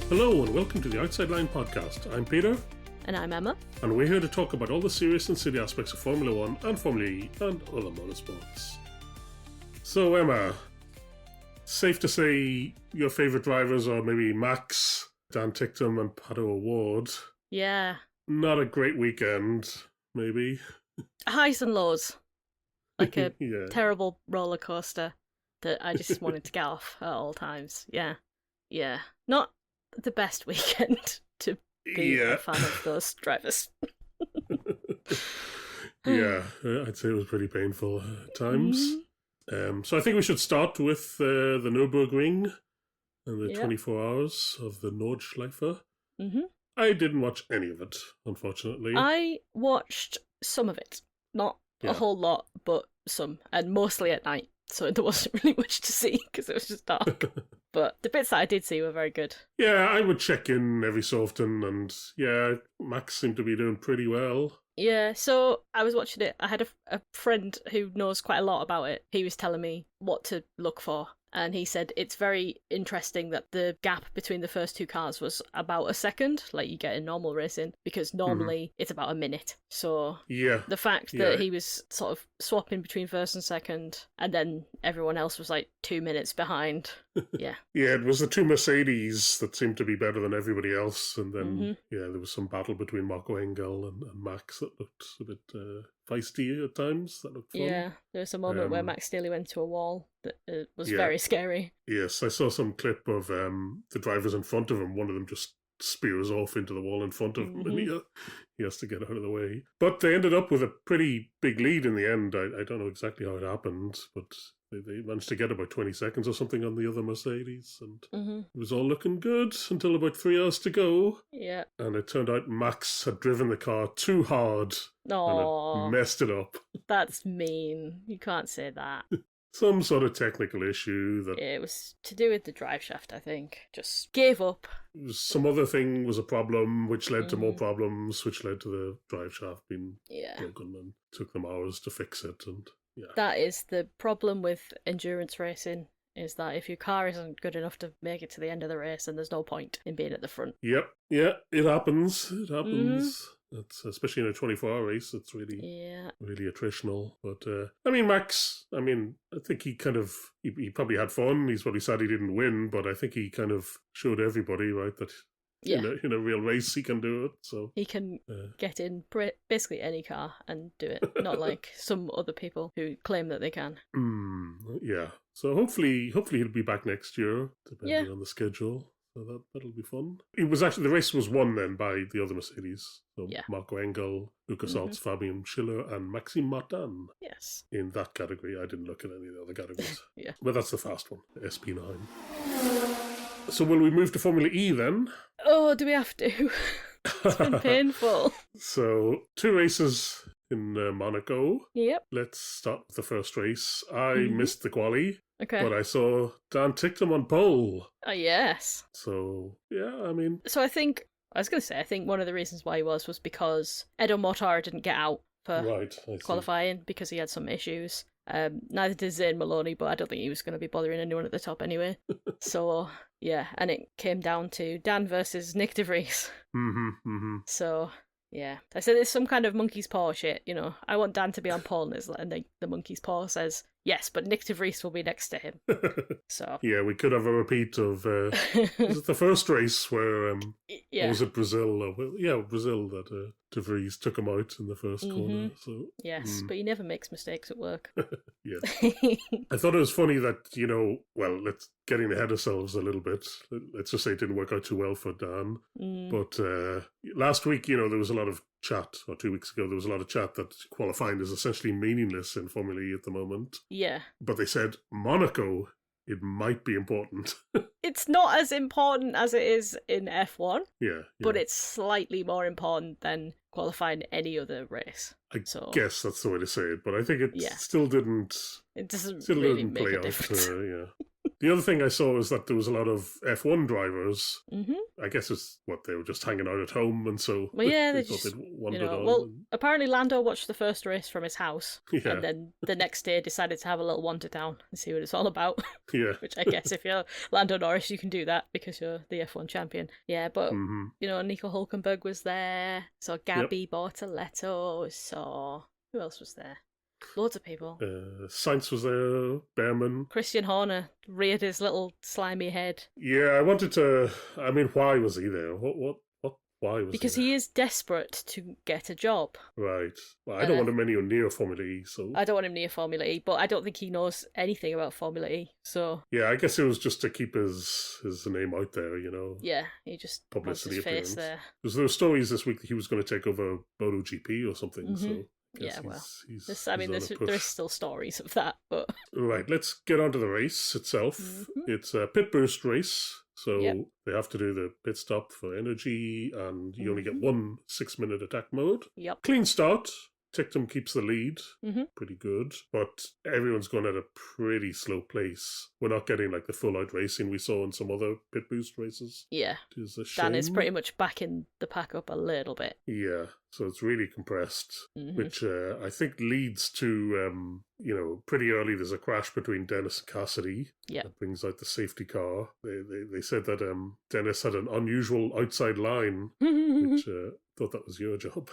Hello and welcome to the Outside Line podcast. I'm Peter. And I'm Emma. And we're here to talk about all the serious and silly aspects of Formula 1 and Formula E and other motorsports. So Emma, safe to say your favourite drivers are maybe Max, Dan Ticktum and Pato O'Ward. Yeah. Not a great weekend, maybe. Highs and lows. Like a yeah. terrible roller coaster that I just wanted to get off at all times. Yeah. Not the best weekend to be a fan of those drivers. Yeah, I'd say it was pretty painful at times. So I think we should start with the Nurburgring and the 24 hours of the Nordschleife. Mm-hmm. I didn't watch any of it, unfortunately. I watched some of it. Not a whole lot, but some. And mostly at night. So there wasn't really much to see because it was just dark. But the bits that I did see were very good. Yeah, I would check in every so often, and Max seemed to be doing pretty well. Yeah, so I was watching it. I had a friend who knows quite a lot about it. He was telling me what to look for. And he said it's very interesting that the gap between the first two cars was about a second, like you get in normal racing, because normally it's about a minute. So the fact that he was sort of swapping between first and second, and then everyone else was like 2 minutes behind. Yeah, it was the two Mercedes that seemed to be better than everybody else. And then, there was some battle between Marco Engel and Max that looked a bit feisty at times. That looked fun. Yeah, there was a moment where Max nearly went to a wall that was very scary. Yes, I saw some clip of the drivers in front of him. One of them just spears off into the wall in front of him, and he has to get out of the way. But they ended up with a pretty big lead in the end. I don't know exactly how it happened, but they managed to get about 20 seconds or something on the other Mercedes, and it was all looking good until about 3 hours to go. Yeah. And it turned out Max had driven the car too hard and had messed it up. That's mean. You can't say that. Some sort of technical issue that... It was to do with the drive shaft, I think. Just gave up. Some other thing was a problem, which led to more problems, which led to the drive shaft being broken, and took them hours to fix it. And that is the problem with endurance racing, is that if your car isn't good enough to make it to the end of the race, then there's no point in being at the front. Yep, it happens. It happens. It's, especially in a 24-hour race, it's really attritional. But, Max, I think he he probably had fun. He's probably sad he didn't win, but I think he kind of showed everybody, right, that in a real race he can do it. So he can get in basically any car and do it, not like some other people who claim that they can. So hopefully he'll be back next year, depending on the schedule. So that'll be fun. It was actually, the race was won then by the other Mercedes. So Marco Engel, Lucas Saltz, Fabian Schiller, and Maxime Martin. Yes. In that category. I didn't look at any of the other categories. But that's the fast one, SP9. So will we move to Formula E then? Oh, do we have to? It's been painful. So 2 races in Monaco. Yep. Let's start with the first race. I missed the Quali. Okay. But I saw Dan Ticktum on pole. Oh, yes. So, So I think one of the reasons why he was because Edo Mortara didn't get out for qualifying because he had some issues. Neither did Zane Maloney, but I don't think he was going to be bothering anyone at the top anyway. So, and it came down to Dan versus Nick de Vries. So... yeah, I said it's some kind of monkey's paw shit, I want Dan to be on pole, and the monkey's paw says, yes, but Nick de Vries will be next to him. So yeah, we could have a repeat of, was it the first race where, or was it Brazil? Brazil that de Vries took him out in the first corner. So yes, but he never makes mistakes at work. I thought it was funny that, let's getting ahead of ourselves a little bit. Let's just say it didn't work out too well for Dan. But last week, there was a lot of chat, or 2 weeks ago, there was a lot of chat that qualifying is essentially meaningless in Formula E at the moment. Yeah. But they said, Monaco, it might be important. It's not as important as it is in F1. Yeah. But it's slightly more important than qualifying any other race. I guess that's the way to say it, but I think it still didn't... It doesn't really make play a difference. out. The other thing I saw was that there was a lot of F1 drivers. Mm-hmm. I guess it's they were just hanging out at home, and so well, yeah, they thought they'd wandered on. Well, apparently Lando watched the first race from his house, yeah. and then the next day decided to have a little wander down and see what it's all about. Yeah. Which I guess if you're Lando Norris, you can do that because you're the F1 champion. Yeah, but Nico Hülkenberg was there. Saw Gabby Bortoletto. Saw who else was there? Loads of people. Sainz was there, Behrman. Christian Horner reared his little slimy head. Yeah, I wanted to... I mean, why was he there? Why was because he is desperate to get a job. Right. Well, I don't want him anywhere near Formula E, so... I don't want him near Formula E, but I don't think he knows anything about Formula E, so... Yeah, I guess it was just to keep his name out there, Yeah, he just publicity wants his face there. Because there were stories this week that he was going to take over MotoGP or something, so... Yeah, well, there's still stories of that, but... Right, let's get on to the race itself. It's a pit boost race, so they have to do the pit stop for energy, and you only get 1 6-minute attack mode. Yep. Clean start. Ticktum keeps the lead, pretty good, but everyone's going at a pretty slow pace. We're not getting like the full-out racing we saw in some other pit boost races. Yeah, which is a shame. Dan is pretty much backing the pack up a little bit. Yeah, so it's really compressed, which I think leads to, pretty early there's a crash between Dennis and Cassidy. Yeah. That brings out the safety car. They said that Dennis had an unusual outside line, which... thought that was your job.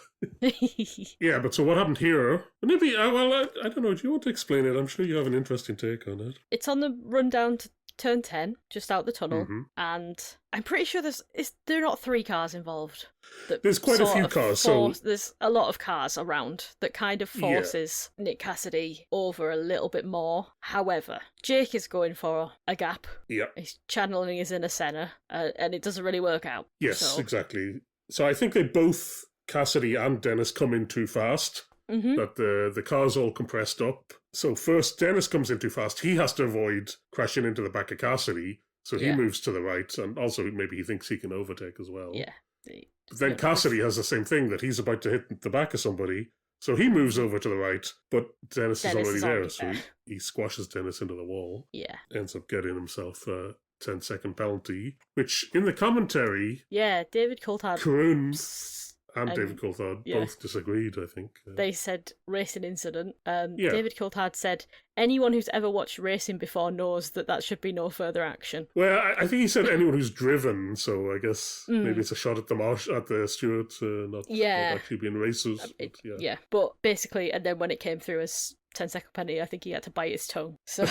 Yeah, but so what happened here? Maybe, I don't know, do you want to explain it? I'm sure you have an interesting take on it. It's on the run down to turn 10, just out the tunnel, and I'm pretty sure there are not 3 cars involved. There's quite a few cars, there's a lot of cars around that kind of forces Nick Cassidy over a little bit more. However, Jake is going for a gap. Yeah. He's channeling his inner Senna, and it doesn't really work out. Yes, exactly. So I think they both, Cassidy and Dennis, come in too fast. That the car's all compressed up. So first, Dennis comes in too fast. He has to avoid crashing into the back of Cassidy. So he moves to the right, and also maybe he thinks he can overtake as well. Yeah. But then Cassidy has the same thing, that he's about to hit the back of somebody. So he moves over to the right, but Dennis is already there. So he squashes Dennis into the wall. Yeah. Ends up getting himself a 10-second penalty, which in the commentary... Yeah, David Coulthard... Karun and David Coulthard both disagreed, I think. They said racing incident. David Coulthard said, anyone who's ever watched racing before knows that should be no further action. Well, I think he said anyone who's driven, so I guess maybe it's a shot at the stewards, not actually being racers. But basically, and then when it came through as 10-second penalty, I think he had to bite his tongue. So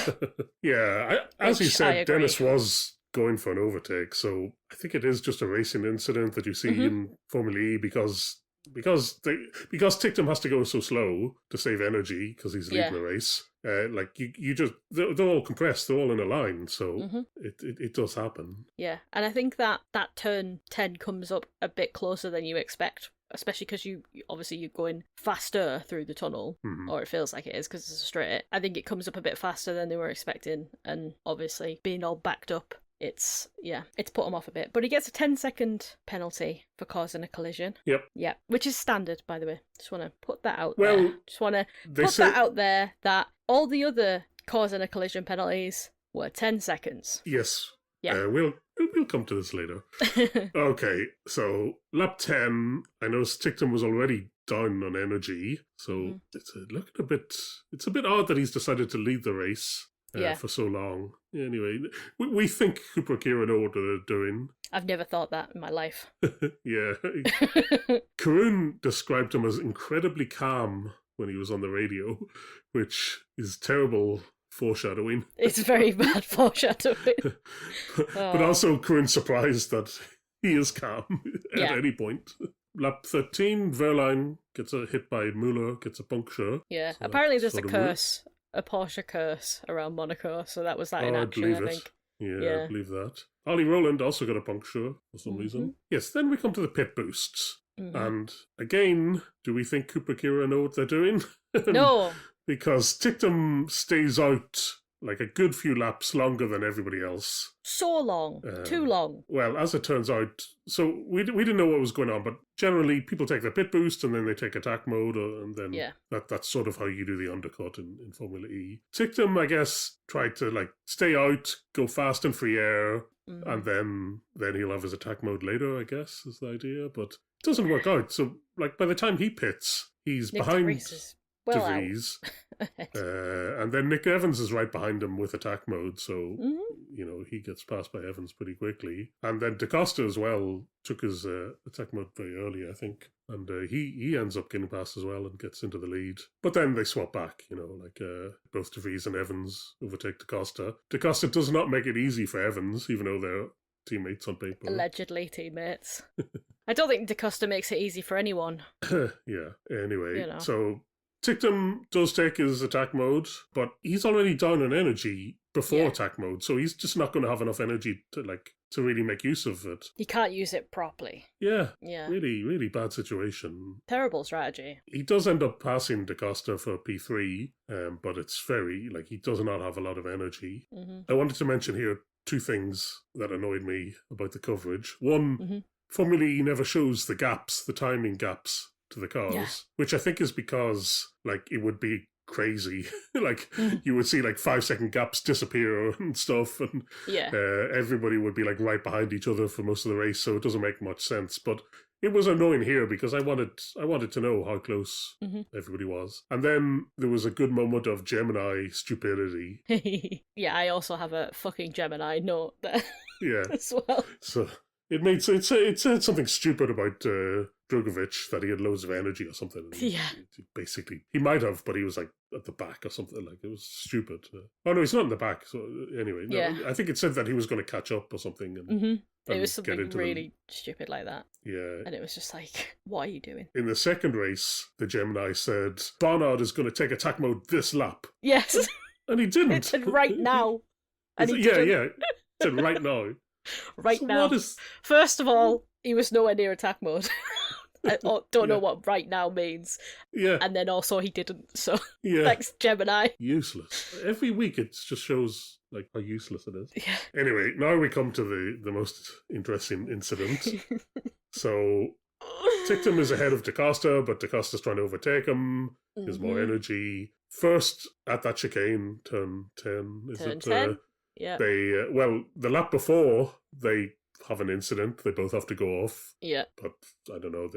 as he said, Dennis was going for an overtake, so I think it is just a racing incident that you see in Formula E because Ticktum has to go so slow to save energy because he's leading the race. They're all compressed, they're all in a line, so it does happen. Yeah, and I think that turn 10 comes up a bit closer than you expect, especially because you're going faster through the tunnel, or it feels like it is because it's a straight. I think it comes up a bit faster than they were expecting, and obviously being all backed up, it's put him off a bit. But he gets a 10-second penalty for causing a collision. Yep. Yeah, which is standard, by the way. Just want to put that out there. Just want to put that out there, that all the other causing a collision penalties were 10 seconds. Yes. Yeah. We'll come to this later. Okay, so lap 10, I noticed Ticktum was already down on energy, so it's a bit odd that he's decided to lead the race for so long. Anyway, we think Cupra Kiro know what they're doing. I've never thought that in my life. Yeah. Karun described him as incredibly calm when he was on the radio, which is terrible foreshadowing. It's very bad foreshadowing. But also Karun's surprised that he is calm at any point. Lap 13, Verline gets a hit by Muller, gets a puncture. Yeah, so apparently there's a curse, a Porsche curse around Monaco, so that was that in action, I think. Yeah, I believe that. Ollie Rowland also got a puncture for some reason. Yes, then we come to the pit boosts. And again, do we think Cupra Kiro know what they're doing? No. Because Ticktum stays out like a good few laps longer than everybody else. So long. Too long. Well, as it turns out, so we didn't know what was going on, but generally people take their pit boost and then they take attack mode, and then that's sort of how you do the undercut in Formula E. Ticktum, I guess, tried to like stay out, go fast and free air, and then he'll have his attack mode later, I guess, is the idea. But it doesn't work out. So like by the time he pits, he's Nick behind De Vries. And then Nick Evans is right behind him with attack mode, so he gets passed by Evans pretty quickly. And then Da Costa as well took his attack mode very early, I think, and he ends up getting past as well and gets into the lead. But then they swap back, both De Vries and Evans overtake Da Costa. Da Costa does not make it easy for Evans, even though they're teammates on paper. Allegedly teammates. I don't think Da Costa makes it easy for anyone. Yeah, anyway, so Ticktum does take his attack mode, but he's already down on energy before attack mode, so he's just not going to have enough energy to really make use of it. He can't use it properly. Yeah. Really, really bad situation. Terrible strategy. He does end up passing Da Costa for P3, but it's very, he does not have a lot of energy. I wanted to mention here 2 things that annoyed me about the coverage. One, Formula E never shows the gaps, the timing gaps to the cars, which I think is because it would be crazy. You would see 5-second gaps disappear and stuff, and everybody would be right behind each other for most of the race, so it doesn't make much sense. But it was annoying here because I wanted to know how close everybody was. And then there was a good moment of Gemini stupidity. Yeah, I also have a fucking Gemini note there. Yeah. As well. So it said something stupid about Drogovic, that he had loads of energy or something. Basically, he might have, but he was at the back or something. It was stupid. Oh no, he's not in the back. So anyway, I think it said that he was going to catch up or something. And, it was something really stupid like that. Yeah. And it was just what are you doing? In the second race, the Gemini said, Barnard is going to take attack mode this lap. Yes. And he didn't. It said right now. And he didn't. Yeah. It said right now. Now. First of all, he was nowhere near attack mode. I don't know what right now means. Yeah. And then also he didn't, so thanks, Gemini. Useless. Every week it just shows how useless it is. Yeah. Anyway, now we come to the most interesting incident. So Ticktum is ahead of Da Costa, but Da Costa's trying to overtake him. There's more energy. First, at that chicane, turn 10, turn 10? Yeah. They, the lap before, they have an incident. They both have to go off. Yeah. But I don't know,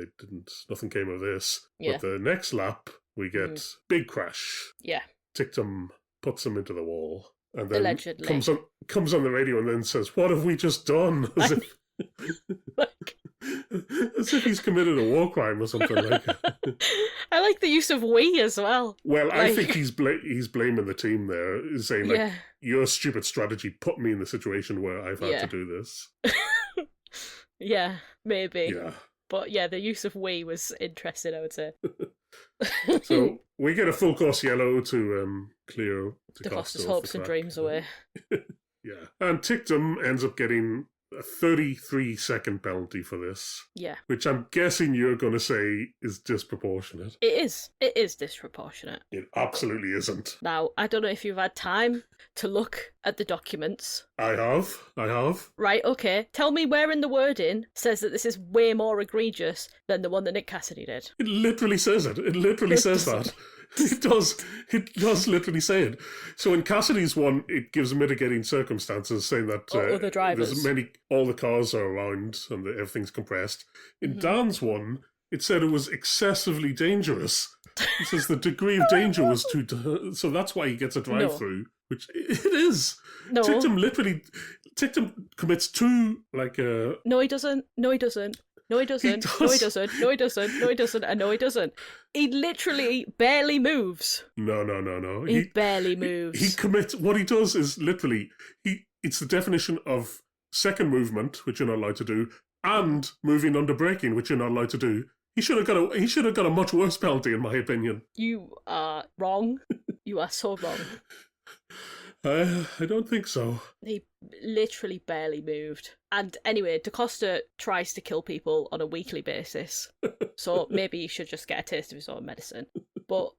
nothing came of this. Yeah. But the next lap, we get big crash. Yeah. Ticktum puts him into the wall. And then allegedly comes on the radio and then says, "What have we just done?" As if he's committed a war crime or something like that. I like the use of "we" as well. Well, I think he's blaming the team there. He's saying, your stupid strategy put me in the situation where I've had to do this. Yeah, maybe. Yeah. But yeah, the use of "we" was interesting, I would say. So we get a full course yellow to clear Da Costa's hopes and dreams away. Yeah. And Ticktum ends up getting a 33-second penalty for this. Yeah. Which I'm guessing you're going to say is disproportionate. It is. It is disproportionate. It absolutely isn't. Now, I don't know if you've had time to look at the documents. I have. Right, okay. Tell me where in the wording says that this is way more egregious than the one that Nick Cassidy did. It literally says it. It literally says that. It does literally say it. So in Cassidy's one, it gives mitigating circumstances, saying that other drivers. all the cars are around and everything's compressed. In Dan's one, it said it was excessively dangerous. It says the degree of danger was too... So that's why he gets a drive-through, which it is. No. Ticktum commits two, No, he doesn't. No, he doesn't. No, he doesn't. No, he doesn't. No, he doesn't. No, he doesn't. And no, he doesn't. He literally barely moves. No. He barely moves. He commits... What he does is literally... It's the definition of second movement, which you're not allowed to do, and moving under braking, which you're not allowed to do. He should have got a much worse penalty, in my opinion. You are wrong. You are so wrong. I don't think so. He literally barely moved. And anyway, Da Costa tries to kill people on a weekly basis. So maybe he should just get a taste of his own medicine. But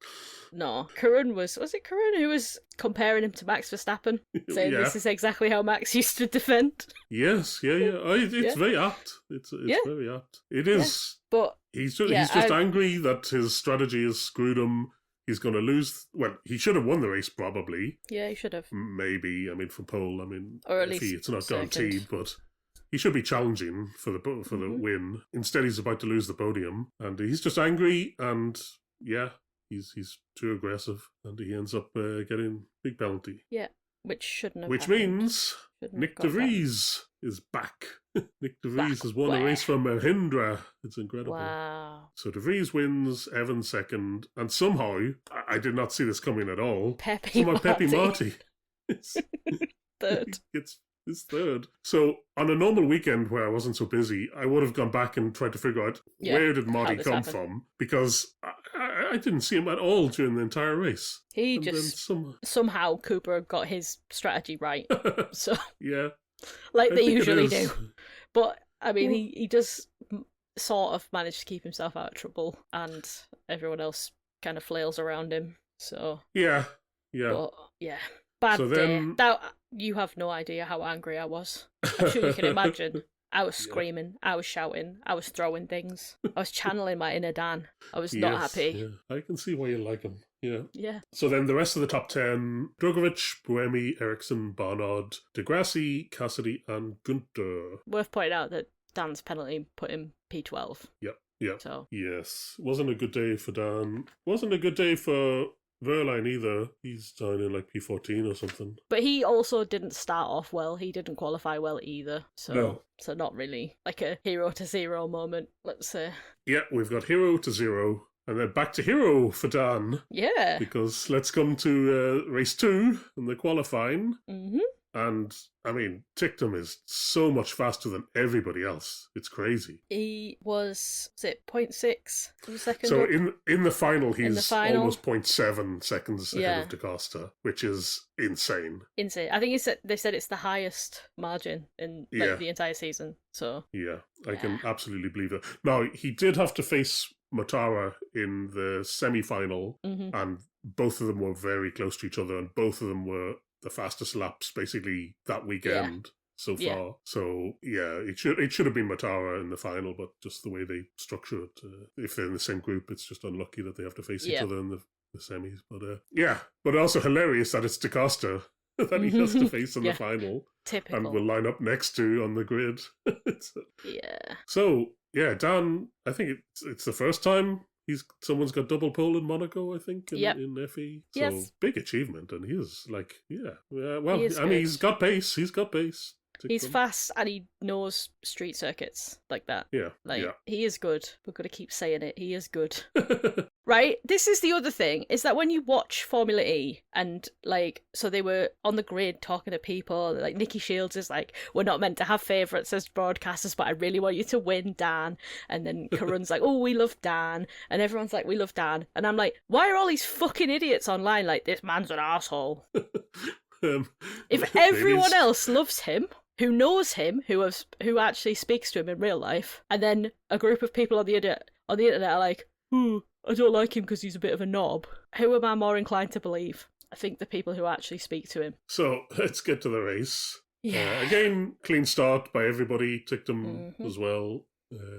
no, was it Karun who was comparing him to Max Verstappen, saying this is exactly how Max used to defend? Yes, it's very apt. It's very apt. It is. But he's just angry that his strategy has screwed him. He's going to lose. Well, he should have won the race, probably. Yeah, he should have. Maybe. I mean, for pole. Or at least it's not guaranteed, but he should be challenging for the win. Instead, he's about to lose the podium, and he's just angry. And he's too aggressive, and he ends up getting big penalty. Yeah, which shouldn't have. Which happened. Means Nick De Vries is back. Nick De Vries has won a race from Mahindra. It's incredible. Wow. So De Vries wins, Evans second, and somehow, I did not see this coming at all, Pepe Marti is third. It's third. So on a normal weekend where I wasn't so busy, I would have gone back and tried to figure out where did Marty come from, because I didn't see him at all during the entire race. He just somehow Cooper got his strategy right. So yeah. Like they usually do. But, I mean, he does sort of manage to keep himself out of trouble, and everyone else kind of flails around him, so... Yeah. But, bad day. You have no idea how angry I was. I'm sure you can imagine. I was screaming, I was shouting, I was throwing things. I was channeling my inner Dan. I was not happy. Yeah. I can see why you like him. Yeah. So then the rest of the top 10, Drogovic, Buemi, Ericsson, Barnard, Degrassi, Cassidy and Günther. Worth pointing out that Dan's penalty put him P12. Yep. So. Yes. Wasn't a good day for Dan. Wasn't a good day for Verline either. He's down in like P14 or something. But he also didn't start off well. He didn't qualify well either. So not really like a 0 to 0 moment, let's say. Yeah, we've got 0 to 0. And then back to hero for Dan. Yeah. Because let's come to race 2 in the qualifying. Mm-hmm. And, I mean, Ticktum is so much faster than everybody else. It's crazy. He was it 0.6 for the second? So in the final, he's almost 0.7 seconds ahead of DaCosta, which is insane. Insane. I think they said it's the highest margin in the entire season. So yeah, I can absolutely believe that. Now, he did have to face Matara in the semi-final, and both of them were very close to each other, and both of them were the fastest laps basically that weekend so far. Yeah. So it should have been Matara in the final, but just the way they structure it, if they're in the same group, it's just unlucky that they have to face each other in the semis. But also hilarious that it's DaCosta that he has to face in the final. Typical. And will line up next to on the grid. Yeah. So Dan, I think it's the first time someone's got double pole in Monaco, I think, in FE. So big achievement, and he is he's got pace. He's fast, and he knows street circuits like that. Yeah. He is good. We've got to keep saying it. He is good. Right? This is the other thing, is that when you watch Formula E, and, so they were on the grid talking to people, like, Nikki Shields is like, we're not meant to have favourites as broadcasters, but I really want you to win, Dan. And then Karun's like, oh, we love Dan. And everyone's like, we love Dan. And I'm like, why are all these fucking idiots online like, this man's an asshole? If everyone else loves him, who knows him, who actually speaks to him in real life, and then a group of people on the internet are like, I don't like him because he's a bit of a knob. Who am I more inclined to believe? I think the people who actually speak to him. So let's get to the race. Yeah. Again, clean start by everybody. Ticktum as well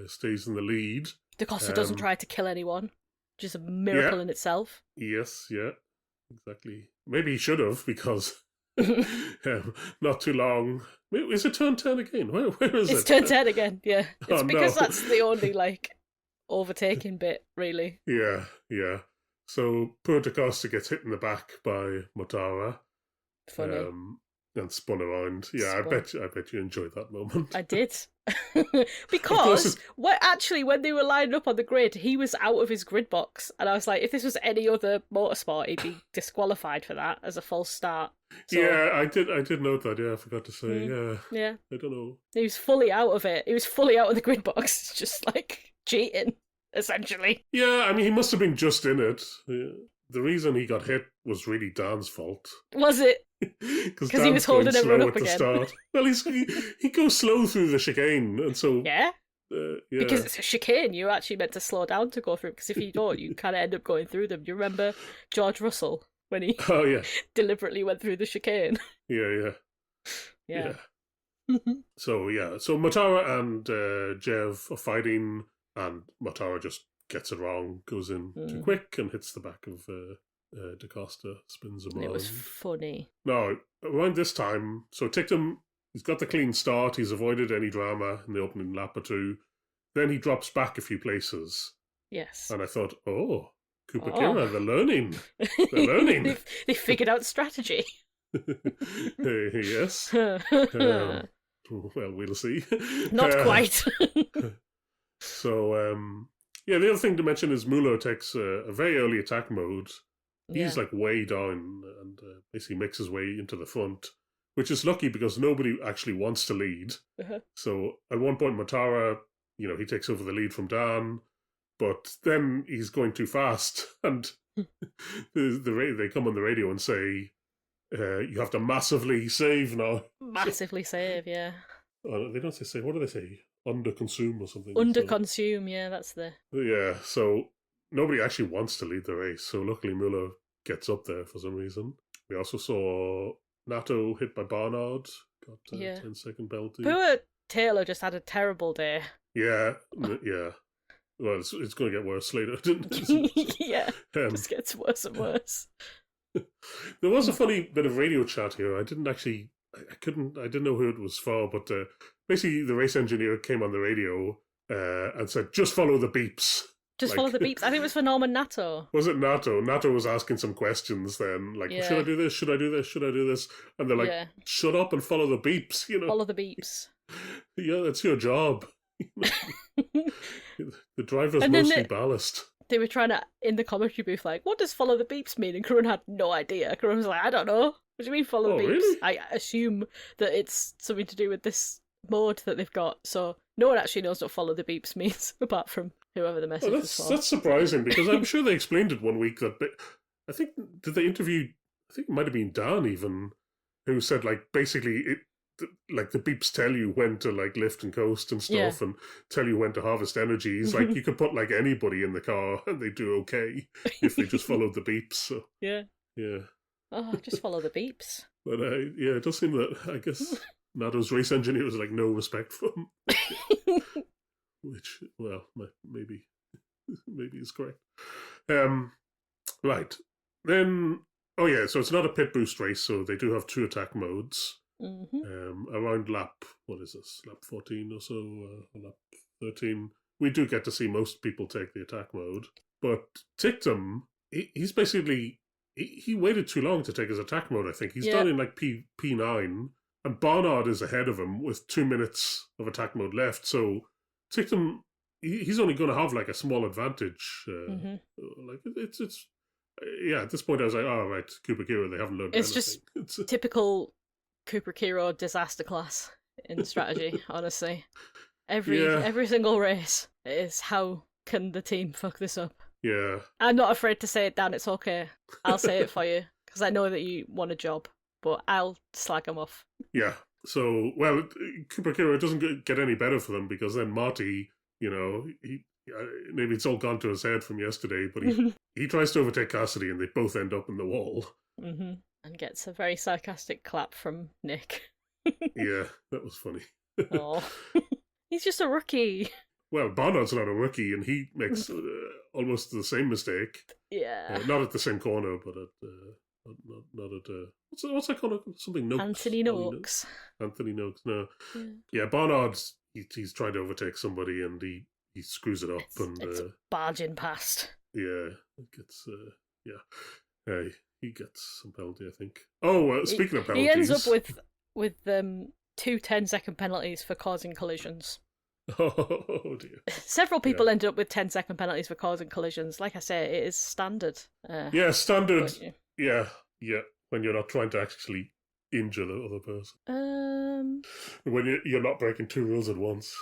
stays in the lead. DaCosta doesn't try to kill anyone, which is a miracle in itself. Yes, exactly. Maybe he should have, because not too long. Is it turn 10 again? Where is it? It's turn 10 again, yeah. It's because that's the only, overtaking bit, really. Yeah. So poor DaCosta gets hit in the back by Matara. Funny. And spun around. Yeah, I bet you enjoyed that moment. I did. Because when they were lining up on the grid, he was out of his grid box, and I was like, if this was any other motorsport, he'd be disqualified for that as a false start. So, yeah, I did note that. Yeah, I forgot to say. Yeah. I don't know. He was fully out of it. He was fully out of the grid box. It's just cheating, essentially. Yeah, I mean, he must have been just in it. Yeah. The reason he got hit was really Dan's fault. Was it? Because he was holding everyone up again. Start. Well, he goes slow through the chicane, and so Yeah. Because it's a chicane, you're actually meant to slow down to go through, because if you don't, you kind of end up going through them. Do you remember George Russell when he deliberately went through the chicane? Yeah. So Matara and Jev are fighting, and Matara just gets it wrong, goes in too quick and hits the back of DaCosta, spins him around. It was funny. Now, around this time, so Ticktum, he's got the clean start, he's avoided any drama in the opening lap or two. Then he drops back a few places. Yes. And I thought, Cupra Kiro, they're learning. They're learning. They figured out strategy. Yes. Well, we'll see. Not quite. So, the other thing to mention is Muller takes a very early attack mode. He's like way down and basically makes his way into the front, which is lucky because nobody actually wants to lead. So at one point, Matara, he takes over the lead from Dan, but then he's going too fast, and they come on the radio and say, you have to massively save now. Massively save, yeah. They don't say save. What do they say? Underconsume or something. Underconsume, yeah, that's the... Yeah, so nobody actually wants to lead the race, so luckily Muller gets up there for some reason. We also saw Nato hit by Barnard, got a 10-second penalty. Poor Taylor just had a terrible day. Yeah. Well, it's going to get worse later, didn't it? Yeah, it just gets worse and worse. There was a funny bit of radio chat here. I didn't know who it was for, but basically the race engineer came on the radio and said, just follow the beeps. Just follow the beeps. I think it was for Norman Nato. Was it Nato? Nato was asking some questions then, like, should I do this? Should I do this? Should I do this? And they're like, shut up and follow the beeps, Follow the beeps. Yeah, that's your job. The driver's mostly ballast. They were trying to, in the commentary booth, like, what does follow the beeps mean? And Karun had no idea. Karun was like, I don't know. What do you mean follow the beeps? Really? I assume that it's something to do with this mode that they've got. So no one actually knows what follow the beeps means, apart from whoever the message was for. That's surprising, because I'm sure they explained it one week. I think, did they interview, I think it might have been Dan even, who said, like, basically, like the beeps tell you when to like lift and coast and stuff, and tell you when to harvest energy. It's like you could put like anybody in the car and they do okay if they just followed the beeps. So yeah. Oh, just follow the beeps. But it does seem that I guess Nato's race engineer was like no respect for him, which maybe is correct. Right then. So it's not a pit boost race, so they do have two attack modes. Around lap 14 or so, lap 13, we do get to see most people take the attack mode. But Ticktum, he's basically, he waited too long to take his attack mode, I think. He's done in like P9, and Barnard is ahead of him with 2 minutes of attack mode left. So Ticktum, he's only going to have like a small advantage. Like it's at this point I was like, oh, right, Cupra Kiro, they haven't learned anything. It's just typical Cupra Kiro disaster class in strategy, honestly. Every single race is how can the team fuck this up. Yeah. I'm not afraid to say it, Dan, it's okay. I'll say it for you, because I know that you want a job, but I'll slag them off. Yeah. So, Cupra Kiro doesn't get any better for them, because then Marty, he maybe it's all gone to his head from yesterday, but he tries to overtake Cassidy and they both end up in the wall. And gets a very sarcastic clap from Nick. Yeah, that was funny. Oh, he's just a rookie. Well, Barnard's not a rookie, and he makes almost the same mistake. Yeah. Not at the same corner, but at not at what's that corner? Something Noakes. Anthony Noakes. Anthony Noakes. No. Yeah, Barnard. He's trying to overtake somebody, and he screws it up, it's barging past. Yeah, it gets. He gets some penalty, I think. Oh, speaking of penalties, he ends up with 2 10-second penalties for causing collisions. Oh dear. Several people ended up with 10-second penalties for causing collisions. Like I say, it is standard. Standard. Yeah. When you're not trying to actually injure the other person. When you're not breaking 2 rules at once.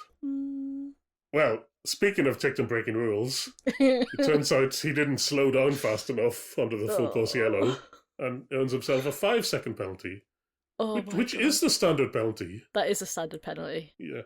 Well, speaking of Ticktum breaking rules, it turns out he didn't slow down fast enough under the full course yellow and earns himself a 5-second penalty. Which is the standard penalty. That is a standard penalty. Yeah.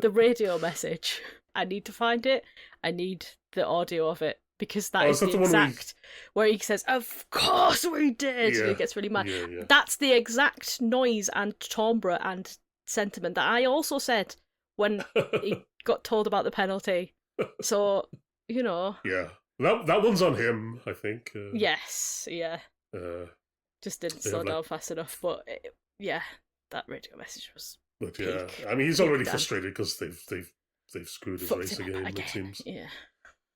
the radio message. I need to find it. I need the audio of it. Because that is the exact where he says, "Of course we did," and he gets really mad. Yeah. That's the exact noise and timbre and sentiment that I also said when he got told about the penalty. So, Yeah, that one's on him, I think. Yes, yeah. Just didn't slow down fast enough, but that radio message was. But I mean, he's already frustrated because they've screwed his race again. It seems. Yeah.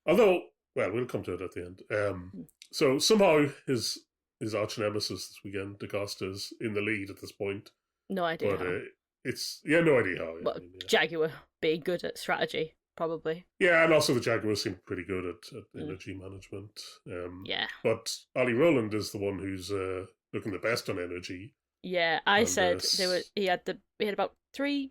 Although. Well, we'll come to it at the end. So somehow his arch nemesis this weekend, DaCosta's in the lead at this point. No idea. But no idea how. Well, Jaguar being good at strategy, probably. Yeah, and also the Jaguars seem pretty good at energy management. But Ollie Rowland is the one who's looking the best on energy. Yeah, I said he had about 3%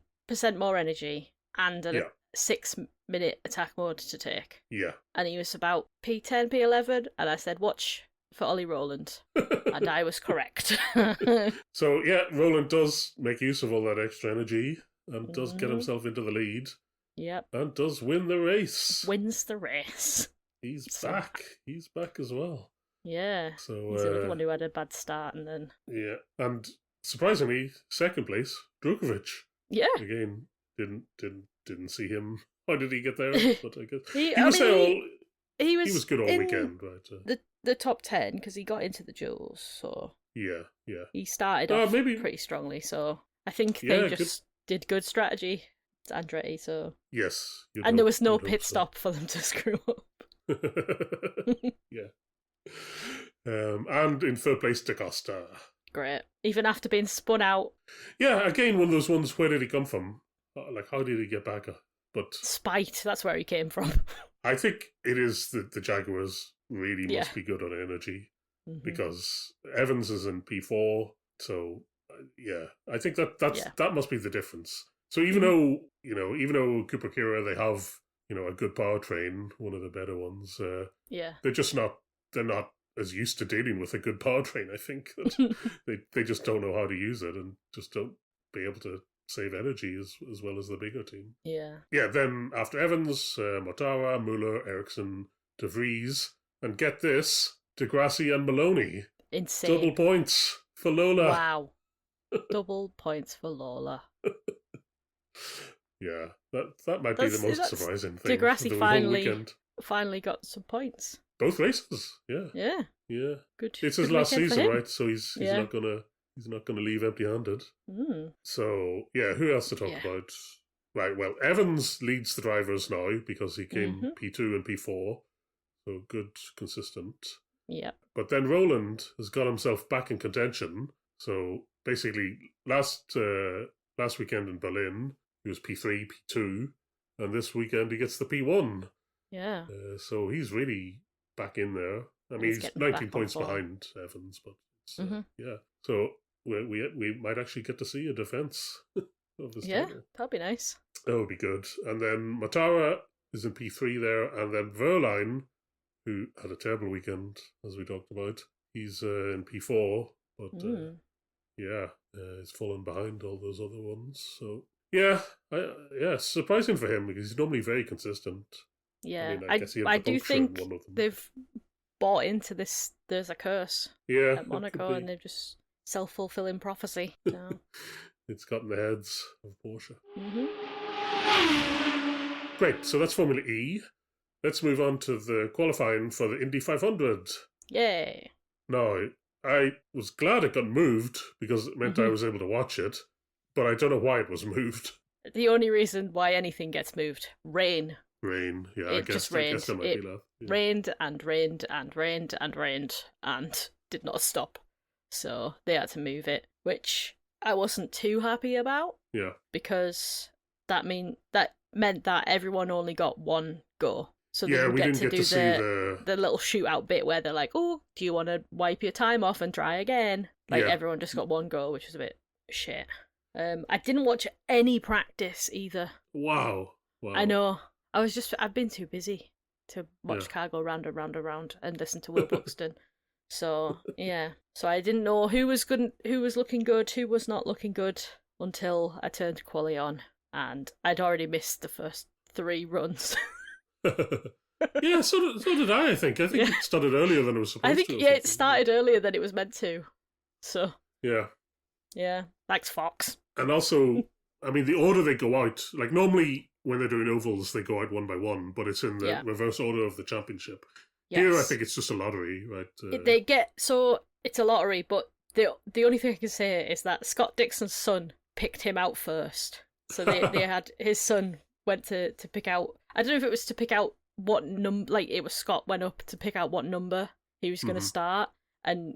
more energy and a 6-minute attack mode to take. Yeah. And he was about P10, P11, and I said, watch for Ollie Rowland. And I was correct. So, Rowland does make use of all that extra energy and does get himself into the lead. Yep. And does win the race. Wins the race. He's back. He's back as well. Yeah. So, he's the other one who had a bad start and then... Yeah. And surprisingly, second place, Drukovic. Yeah. Again, didn't see him. How did he get there? But I guess he was good all weekend, right? The top 10 because he got into the duels. So yeah. He started off pretty strongly. So I think they just did good strategy to Andretti. So yes, and there was no pit stop for them to screw up. Yeah. And in third place, DaCosta. Great. Even after being spun out. Yeah, again, one of those ones. Where did he come from? Like, how did he get back? But spite, that's where he came from. I think it is the Jaguars really must be good on energy because Evans is in P4. So, I think that must be the difference. So even though Cupra Kiro, they have, a good powertrain, one of the better ones, they're not as used to dealing with a good powertrain, I think. That they just don't know how to use it and just don't be able to save energy as well as the bigger team. Yeah. Yeah, then after Evans, Mortara, Muller, Ericsson, De Vries, and get this, Degrassi and Maloney. Insane. Double points for Lola. Wow. Double points for Lola. Yeah, that might be the most surprising thing. Degrassi finally got some points. Both races, yeah. Yeah. Good. It's his last season, right? So he's not gonna leave empty-handed. So who else to talk about? Right, well, Evans leads the drivers now because he came P2 and P4, so good, consistent. Yeah. But then Rowland has got himself back in contention. So basically, last weekend in Berlin, he was P3, P2, and this weekend he gets the P1. Yeah. So he's really back in there. I mean, he's 19 points behind Evans, but So we might actually get to see a defense of this title. That'd be nice. That would be good. And then Matara is in P3 there, and then Verline, who had a terrible weekend, as we talked about, he's in P4, but he's fallen behind all those other ones. So surprising for him because he's normally very consistent. Yeah, I guess I do think they've bought into this. There's a curse at Monaco, and they've just self-fulfilling prophecy. So. It's got in the heads of Porsche. Great, so that's Formula E. Let's move on to the qualifying for the Indy500. Yay! Now, I was glad it got moved because it meant I was able to watch it, but I don't know why it was moved. The only reason why anything gets moved, rain. Rain, yeah, it just rained. It rained and rained and rained and rained and did not stop. So they had to move it, which I wasn't too happy about. Yeah. Because that meant that everyone only got one go. So they would get to do the little shootout bit where they're like, oh, do you want to wipe your time off and try again? Everyone just got one go, which was a bit shit. I didn't watch any practice either. Wow. I know. I've been too busy to watch car go round and round and round and listen to Will Buxton. So, So I didn't know who was good, who was looking good, who was not looking good until I turned Quali on. and I'd already missed the first 3 runs. Yeah, so did I think. I think it started earlier than it was supposed to. It started earlier than it was meant to. So. Yeah. Yeah. Thanks, Fox. And also, I mean, the order they go out, like normally when they're doing ovals, they go out one by one, but it's in the reverse order of the championship. Yes. Here, I think it's just a lottery, right? So it's a lottery, but the only thing I can say is that Scott Dixon's son picked him out first. So they had his son went to pick out. I don't know if it was to pick out what number. Like it was Scott went up to pick out what number he was going to start, and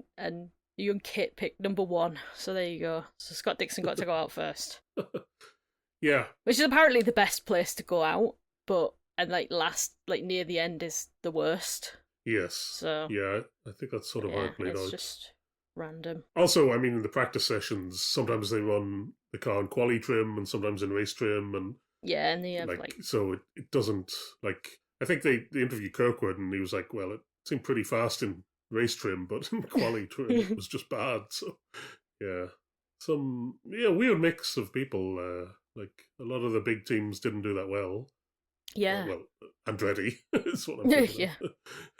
young Kit picked number 1. So there you go. So Scott Dixon got to go out first. Yeah, which is apparently the best place to go out, and last, near the end is the worst. Yes. So yeah, I think that's sort of how it played out. It's just random. Also, I mean, in the practice sessions, sometimes they run the car in quali trim and sometimes in race trim, and and they have so it doesn't I think they interviewed Kirkwood and he was like, well, it seemed pretty fast in race trim, but in quali trim it was just bad. So yeah, some weird mix of people. Like a lot of the big teams didn't do that well. Yeah. Well, Andretti is what I'm thinking.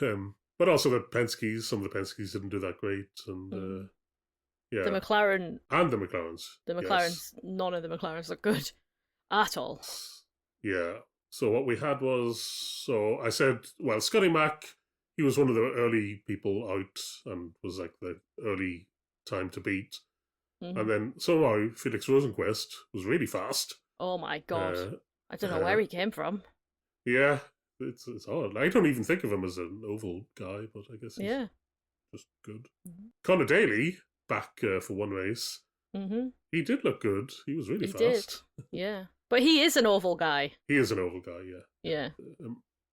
Yeah. But also some of the Penske's didn't do that great, and yeah. The McLaren and the McLarens. None of the McLarens look good at all. Yeah. So what we had was, I said, well, Scotty Mack, he was one of the early people out and was like the early time to beat. Mm-hmm. And then somehow Felix Rosenqvist was really fast. Oh my God. I don't know where he came from. Yeah, it's odd. I don't even think of him as an oval guy, but I guess he's just good. Mm-hmm. Connor Daly, back for one race. Mm-hmm. He did look good. He was really fast. Did. Yeah. But he is an oval guy. He is an oval guy, yeah. Yeah.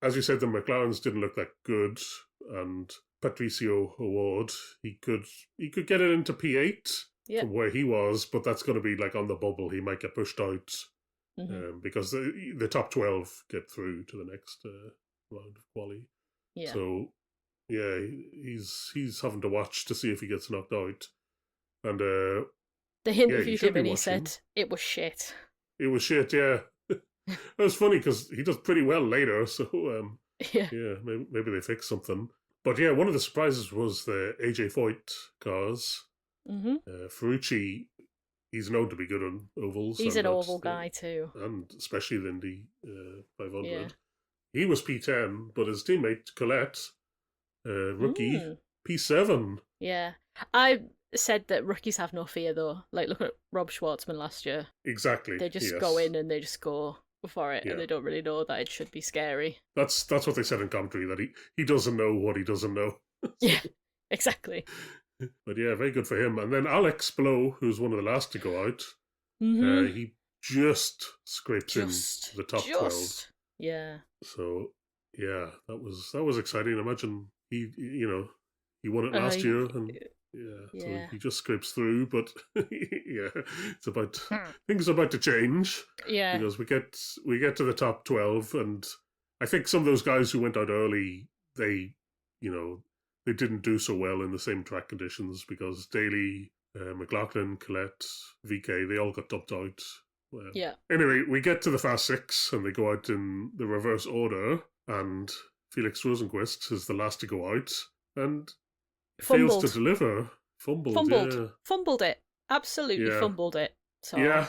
As you said, the McLarens didn't look that good, and Patricio Award, he could get it into P8 from where he was, but that's going to be like on the bubble. He might get pushed out because the top 12 get through to the next round of quali. Yeah. So yeah, he's having to watch to see if he gets knocked out. And they interviewed him and he said it was shit. It was shit, yeah. It was funny because he does pretty well later, so maybe they fixed something. But yeah, one of the surprises was the AJ Foyt cars. Mm-hmm. Ferrucci, he's known to be good on ovals. He's an oval guy too. And especially the Indy 500. Yeah. He was P10, but his teammate Colette, rookie, P7. Yeah. I said that rookies have no fear though. Like look at Rob Schwartzman last year. Exactly. They just go in and they just go for it and they don't really know that it should be scary. That's what they said in commentary, that he doesn't know what he doesn't know. Yeah, exactly. But yeah, very good for him. And then Alex Blow, who's one of the last to go out, he just scrapes into the top 12. Yeah. So yeah, that was exciting. Imagine he won it last year and so he just scrapes through, but it's things are about to change. Yeah. Because we get to the top 12 and I think some of those guys who went out early, they didn't do so well in the same track conditions because Daly, McLaughlin, Colette, VK, they all got dumped out. Yeah. Anyway, we get to the Fast Six and they go out in the reverse order and Felix Rosenqvist is the last to go out and fails to deliver. Fumbled it. Absolutely fumbled it. So,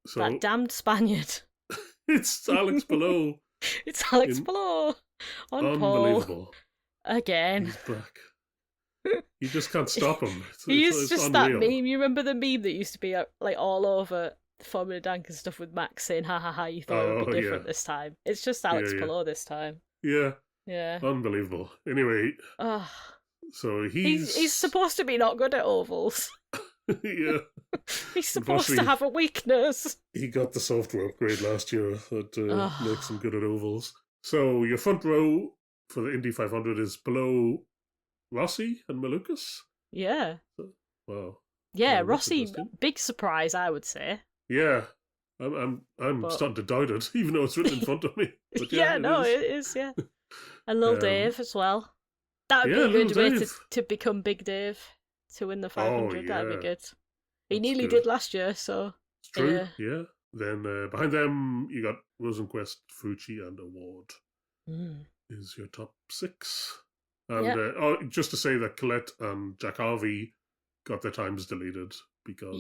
so that damned Spaniard. It's Alex Below. It's Alex Below on unbelievable. pole. Again. He's back. You just can't stop him. It's just unreal. That meme. You remember the meme that used to be like all over Formula Dank and stuff with Max saying, ha ha ha, you thought it would be different this time. It's just Alex Below this time. Yeah. Yeah. Unbelievable. Anyway. So he's supposed to be not good at ovals. Yeah. He's supposed to have a weakness. He got the software upgrade last year that makes him good at ovals. So your front row for the Indy 500 is below Rossi and Malukas. Yeah. Wow. Yeah, Rossi, big surprise, I would say. Yeah. I'm starting to doubt it, even though it's written in front of me. But it is, yeah. And Lil Dave as well. That would be a good way to become Big Dave, to win the 500. That'd be good. He nearly did last year, so... It's true, yeah. Then behind them, you got Rosenqvist, Fucci, and Award. Is your top 6. And just to say that Colette and Jack Harvey got their times deleted because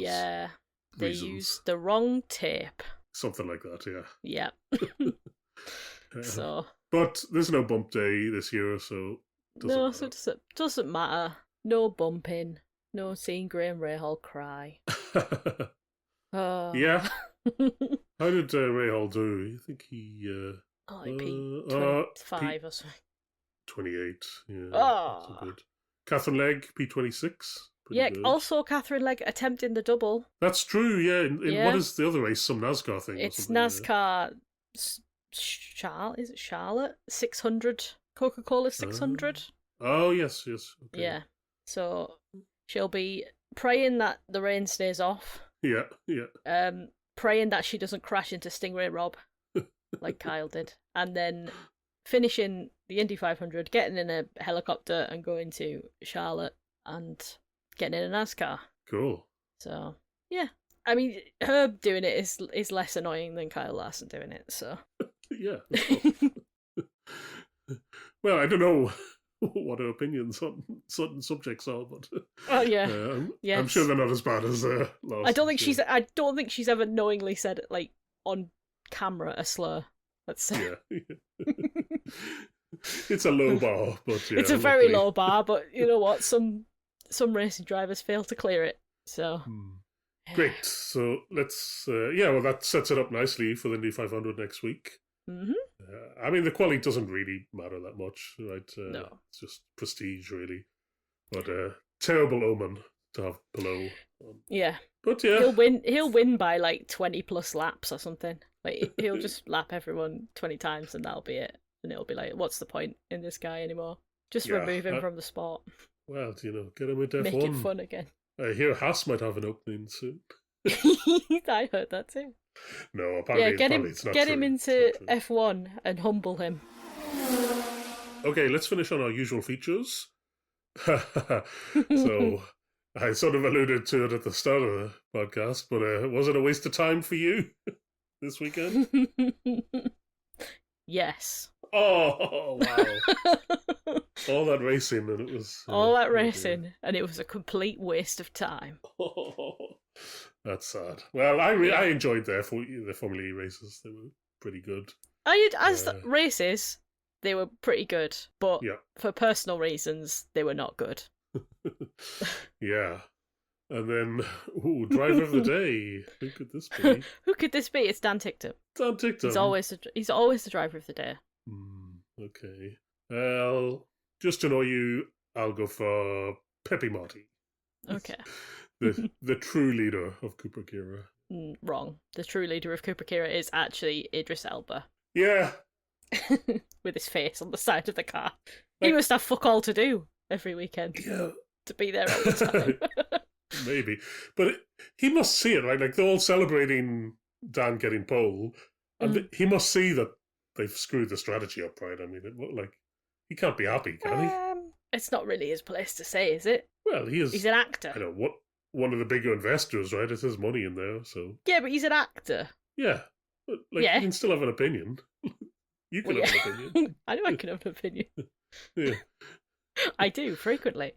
they used the wrong tape. Something like that, yeah. So, but there's no bump day this year, so it doesn't matter. No bumping, no seeing Graham Rahal cry. Yeah. How did Rahal do? I think he P25 or something. 28. Yeah. Oh. Good. Catherine Legg, P26. Yeah, good. Also Catherine Legg attempting the double. That's true, yeah. In what is the other race? Some NASCAR thing. It's NASCAR. Is it Charlotte? 600. Coca-Cola 600. Oh, yes. Okay. Yeah. So she'll be praying that the rain stays off. Yeah. Praying that she doesn't crash into Stingray Rob like Kyle did. And then finishing the Indy500, getting in a helicopter and going to Charlotte and getting in a NASCAR. Cool. So, yeah. I mean, her doing it is less annoying than Kyle Larson doing it, so. Yeah. Well, I don't know what her opinions on certain subjects are, but I'm sure they're not as bad as Larson. I don't think she's ever knowingly said it, like, on camera a slur. Let's say. Yeah. It's a low bar, but it's a very low bar. But you know what? Some racing drivers fail to clear it. So great. So let's well, that sets it up nicely for the Indy500 next week. I mean, the quali doesn't really matter that much, right? No, it's just prestige, really. But terrible omen to have below. Yeah, but yeah, He'll win by like 20 plus laps or something. Like he'll just lap everyone 20 times, and that'll be it. And it'll be like, what's the point in this guy anymore? Just remove him from the sport. Well, get him into F1. Make it fun again. I hear Haas might have an opening soon. I heard that too. No, apparently it's not get true. him into F1 and humble him. Okay, let's finish on our usual features. So, I sort of alluded to it at the start of the podcast, but was it a waste of time for you this weekend? Yes. Oh, wow. All that racing, and it was... all that racing, and it was a complete waste of time. That's sad. Well, I enjoyed the Formula E races. They were pretty good. Races, they were pretty good, but for personal reasons, they were not good. Yeah. And then, driver of the day. Who could this be? Who could this be? It's Dan Ticktum. Dan Ticktum. He's always the driver of the day. Okay. Well, just to annoy you, I'll go for Pepe Marti. Okay. the true leader of Cupra Kiro. Wrong. The true leader of Cupra Kiro is actually Idris Elba. Yeah. With his face on the side of the car. He must have fuck all to do every weekend. Yeah. To be there all the time. Maybe. But he must see it, right? Like, they're all celebrating Dan getting pole, and he must see that they've screwed the strategy up, right? I mean, he can't be happy, can he? It's not really his place to say, is it? Well, he's an actor. I know, one of the bigger investors, right? It's his money in there, so... Yeah, but he's an actor. Yeah. But, you can still have an opinion. You can have an opinion. I know I can have an opinion. Yeah. I do, frequently.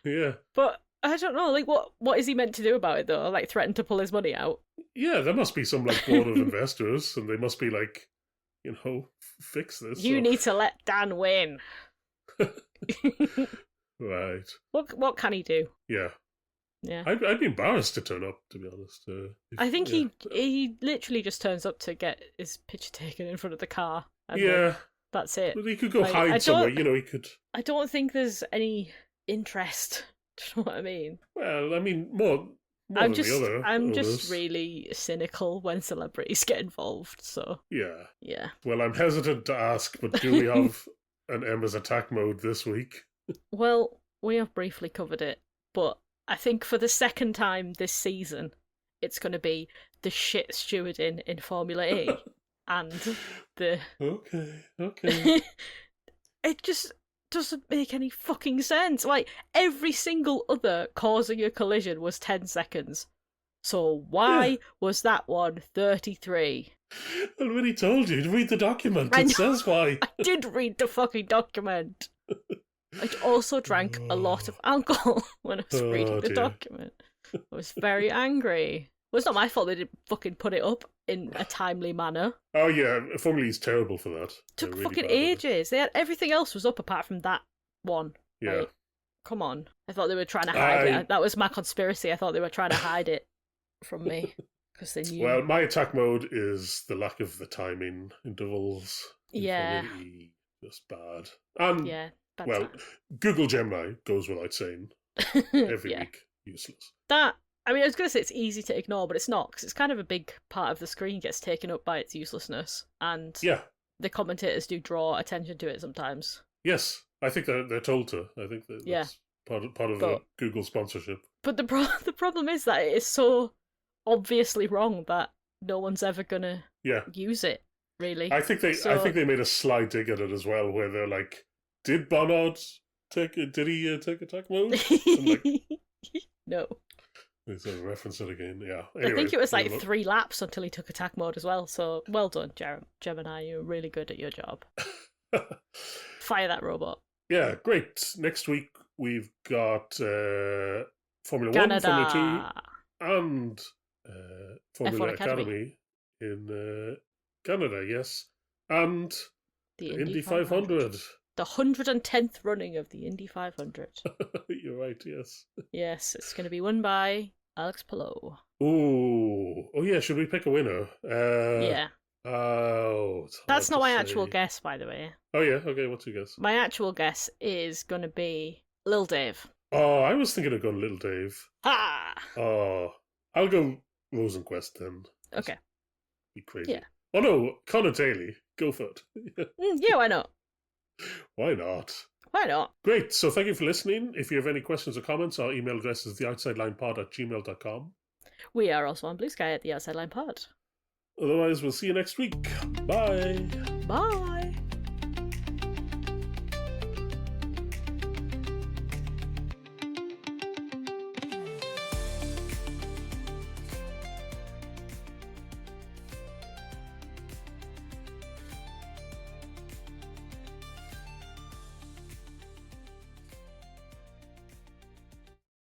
Yeah. But I don't know, like, what is he meant to do about it, though? Like, threaten to pull his money out? Yeah, there must be some, like, board of investors, and they must be like, fix this. You need to let Dan win. Right. What can he do? Yeah. Yeah. I'd be embarrassed to turn up, to be honest. I think he literally just turns up to get his picture taken in front of the car. And that's it. But he could go hide somewhere, he could... I don't think there's any interest. Do you know what I mean? Well, I mean, more I'm than the other I'm owners. just really cynical when celebrities get involved, so... Yeah. Well, I'm hesitant to ask, but do we have an Emma's Attack mode this week? Well, we have briefly covered it, but I think for the second time this season, it's going to be the shit stewarding in Formula E and the... Okay. It just doesn't make any fucking sense. Like, every single other causing a collision was 10 seconds. So why was that one 33? I already told you to read the document. It says why. I did read the fucking document. I also drank a lot of alcohol when I was reading the document. I was very angry. Well, it's not my fault they didn't fucking put it up in a timely manner. Oh yeah, Formula's terrible for that. Took really fucking ages. They had everything else was up apart from that one. Yeah. Like, come on. I thought they were trying to hide it. That was my conspiracy. I thought they were trying to hide it from me because they knew. Well, my attack mode is the lack of the timing intervals. Yeah. Just bad. And well, time. Google Gemini goes without saying. Every week, useless. I was going to say it's easy to ignore, but it's not, because it's kind of a big part of the screen gets taken up by its uselessness, and the commentators do draw attention to it sometimes. Yes, I think they're told to. I think that's part of the Google sponsorship. But the problem is that it is so obviously wrong that no one's ever going to use it, really. I think they made a sly dig at it as well, where they're like, did Bonnard take attack mode? I'm like, no. They sort of reference it again, yeah. Anyway, I think it was like 3 laps until he took attack mode as well, so well done, Gemini. You're really good at your job. Fire that robot. Yeah, great. Next week we've got Formula Canada. 1, Formula 2, and Formula Academy in Canada, yes. And the Indy 500. The 110th running of the Indy 500. You're right, yes. Yes, it's going to be won by Alex Palou. Ooh. Oh, yeah, should we pick a winner? Yeah. Oh, that's not my actual guess, by the way. Oh, yeah? Okay, what's your guess? My actual guess is going to be Lil Dave. Oh, I was thinking of going Little Dave. Ha! Oh, I'll go Rosenqvist then. Okay. Be crazy. Yeah. Oh, no, Connor Daly. Go for it. Yeah, why not? Why not? Why not? Great. So thank you for listening. If you have any questions or comments, our email address is theoutsidelinepod@gmail.com. We are also on Blue Sky at The Outside Line Pod. Otherwise, we'll see you next week. Bye. Bye.